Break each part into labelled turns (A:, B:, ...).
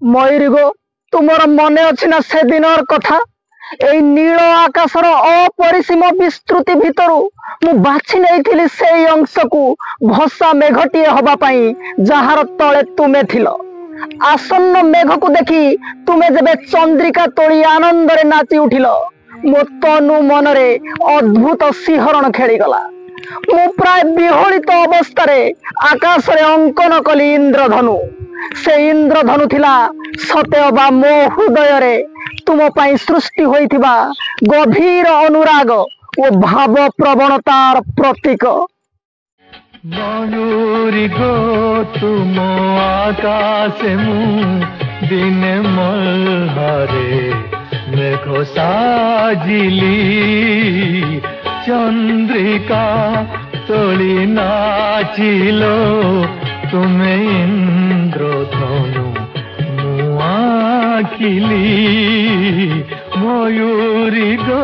A: मयूरी गो तुमर मने अच्छी ना से दिनर कथा एई नील आकाशर अपरिसीम विस्तृति भितरु मु बाछि नेइथिली सेई अंशकु भसा मेघटीए हबा पई जहार तळे तुमे थिलो। आसन्न मेघ को देखी तुमे जेबे चंद्रिका तोली आनंद रे नाची उठिलो मो तनु मनरे अद्भुत सिहरण खेलीगला। मु प्राय विहलित अवस्था आकाश रे अंकन कली इंद्रधनु। से इंद्रधनु थिला सते अबा मो हृदय रे तुम पाई सृष्टि होइथिबा गभीर अनुराग ओ भाव प्रवणतार प्रतीक।
B: मयूरी गो तुम आकाश मु दिन मल्हारे मेघ साजिली चंद्रिका तोली नाचिलो तुमे इंद्रधनु मुआखिली मयूरी गो।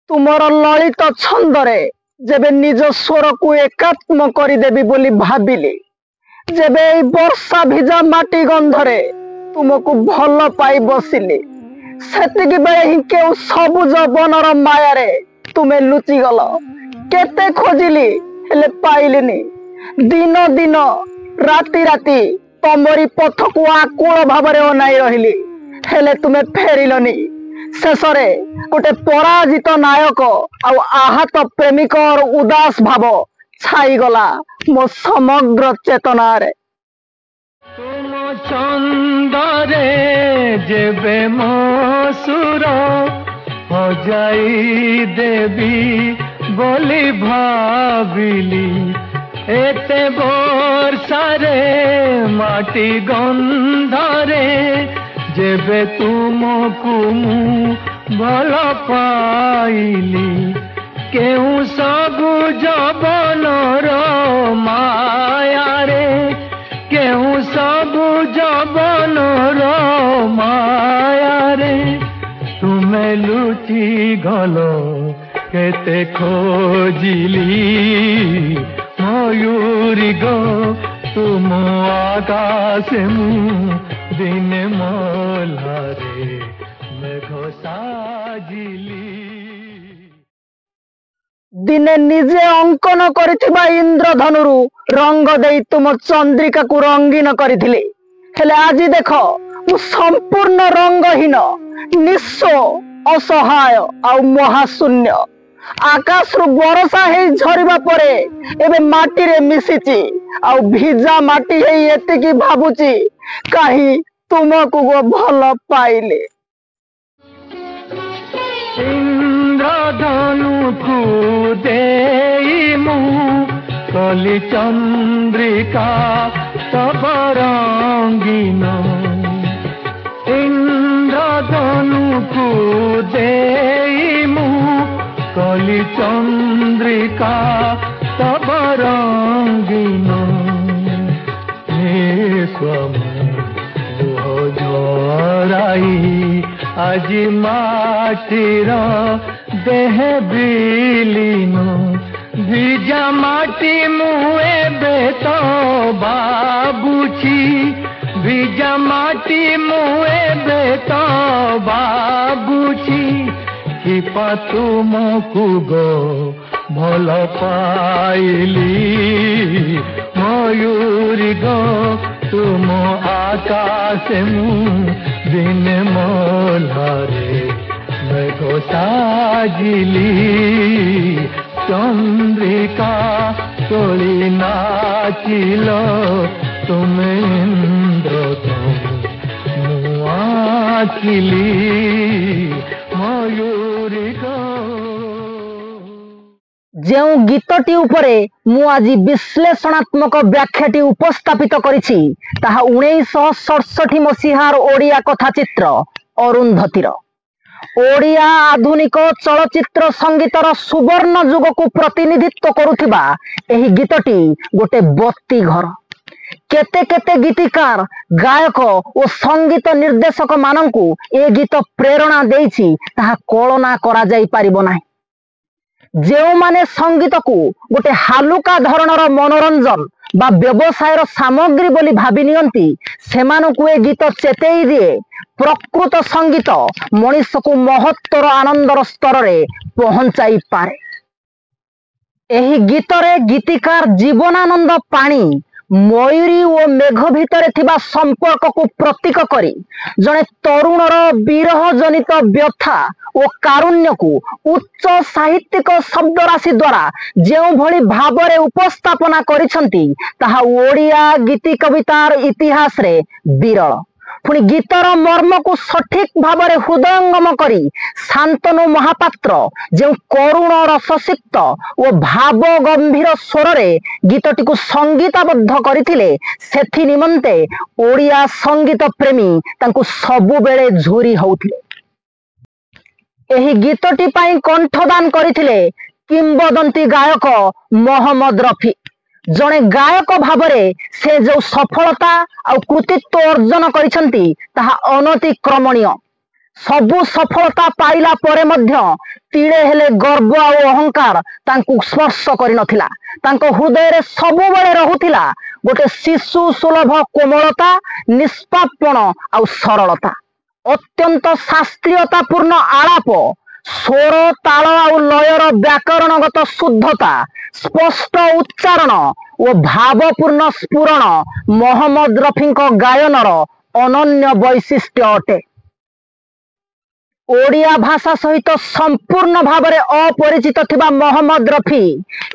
A: तुमर ललित छंदरे जेबे निज स्वर को एकात्म करिदेबी बोली भाबिली जेबे वर्षा भिजा माटी गंधरे तुमको भल पाई बसिली सेतिकी बेले ही केउ सबुज बनर मायारे तुमे लुचि गल। केते खोजिली हेले पाइलिनी। दिन दिन राति राति तमरी पथ को आकुल भावरे अनाई रहिली हेले तुमे फेरिलनी। शेषरे गोटे पराजित नायक आउ आहत प्रेमिकर उदास भाव छाईगला मो समग्र चेतना रे।
B: तुम चंदरे जेबे मो सुर हजाई देवी बोली भाविली एते वर्षारे माटी गंधरे जेबे तुमको मु भल पाइली केउ सबुज बनर माया रे केउ सबुज बनर माया रे तुमे लुचि गलो केते खोजिली मयूरी गो तुम आकाश मु दिन मल्हारे मेघ साजिली।
A: दिने निजे अंकन करिथिबा इंद्रधनुरु रंग देई तुम चंद्रिका को रंगीन करिथिले हेले आजी देख मु संपूर्ण रंगहीन निस्व असहाय आ महाशून्य। आकाश रु बरसा हे झरिबा परे एबे माटी रे मिसिची आ भिजा माटी हे एतिकी भाबुची काहे तुमको गो भल पाइले।
B: इंद्रधनु को देई मु कली चंद्रिका तब रंगीन इंद्रधनु को देई मु कली चंद्रिका तब रंगीन झराई আজি माटीर देह बिलीन भिजा माटी मुए बेत बाबुची भिजा माटी मुए बेत बाबुची किपा तुमको गो भल पाइली मयूरी गो तुम आकाश मु दिन मल्हारे मेघ साजिली चंद्रिका तोली नाचिलो तुम इंद्रधनु मुआखिली मयूरी गो।
A: जेउ गीतटी उपरे मु आज विश्लेषणात्मक व्याख्याटी उपस्थापित करिछि ताहा 1967 मसीहार ओडिया कथाचित्र अरुंधतीर। ओडिया आधुनिक चलचित्र संगीतर सुवर्ण युग को प्रतिनिधित्व करुथिबा एही गीतटी गोटे बत्ती घर। केते केते गीतिकार गायक और संगीत निर्देशक मानंकु ए गीत प्रेरणा देइछि ताहा कल्पना करा जाई पारिबो नाही। जो माने संगीत को गोटे हालुका धरणर मनोरंजन बा व्यवसायर सामग्री बोली भाबी नियंती सेमानकु ए गीत चेतेई दिए प्रकृत संगीत मनीष को महत्तर आनंदर स्तर रे पहुंचाई पारे। एही गीतरे गीतिकार जीवनानंद पाणी मयूरी और मेघ भितर थिबा संपर्क को प्रतीक करी जने तरुणर विरह जनित व्यथा और कारुण्य को उच्च साहित्यिक शब्द राशि द्वारा जो भली भावरे उपस्थापना करिसंती ताहा ओडिया गीति कवितार इतिहास रे विरल। पुणी गीतर मर्म को सठिक भावरे हृदयंगम करी शांतनु महापात्र जो करुण रससिक्त और भाव गंभीर स्वर रे गीतटी को संगीताबद्ध करथिले सेथि निमंते ओडिया संगीत प्रेमी तांको सबु बेले झुरी होउथिले। एही गीतटी पाई कंठदान करथिले किंबदंती गायक मोहम्मद रफी। जने गायक भावरे से जो सफलता और कृतित्व अर्जन करिसंती ताहा अनतिक्रमणीय। सबु सफलता पाइला परे मध्य तीड़े हेले गर्व और अहंकार तांकु स्पर्श करि नथिला। तांको हृदय रे सबु बेले रहुथिला गोटे शिशु सुलभ कोमलता, निष्पापण और सरलता। अत्यंत शास्त्रीयतापूर्ण आलाप, स्वर ताल और लयर व्याकरणगत शुद्धता, स्पष्ट उच्चारण और भावपूर्ण स्फुरण मोहम्मद रफी गायनर अनन्य वैशिष्ट्य अटे। ओडिया भाषा सहित संपूर्ण भाव में अपरिचित थिबा मोहम्मद रफी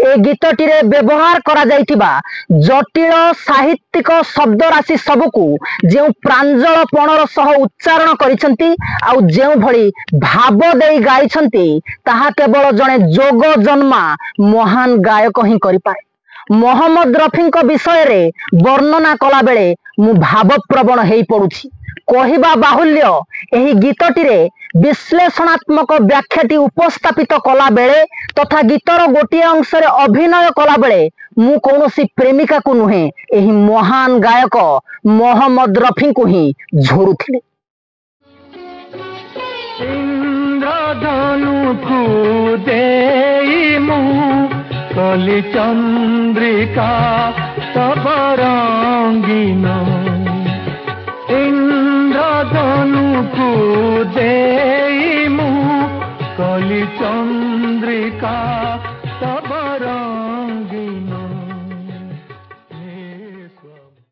A: ए गीतटी रे व्यवहार करा जाइथिबा जटिल साहित्यिक शब्द राशि सबकू जो प्रांजलपणर सह उच्चारण करिसंती आउ जो भली भाव देई गाइछंती ताहा केवल जने जोग जन्मा महान गायक ही करि पाए। मोहम्मद रफी विषय रे वर्णना कला बेले मु भावप्रवण हेई पड़ुछि। कहिबा बाहुल्य एही गीतटी रे विश्लेषणात्मक व्याख्याटी उपस्थापित कला बेले तथा गीतर गोटे अंश रे अभिनय कला बेले मु कौनसी प्रेमिका को नुहे एही महान गायक मोहम्मद रफी को ही झुरुथिले।
B: इंद्रधनु को देई मु कली चंद्रिका तब रंगीन। इंद्रधनु को देई मु कली चंद्रिका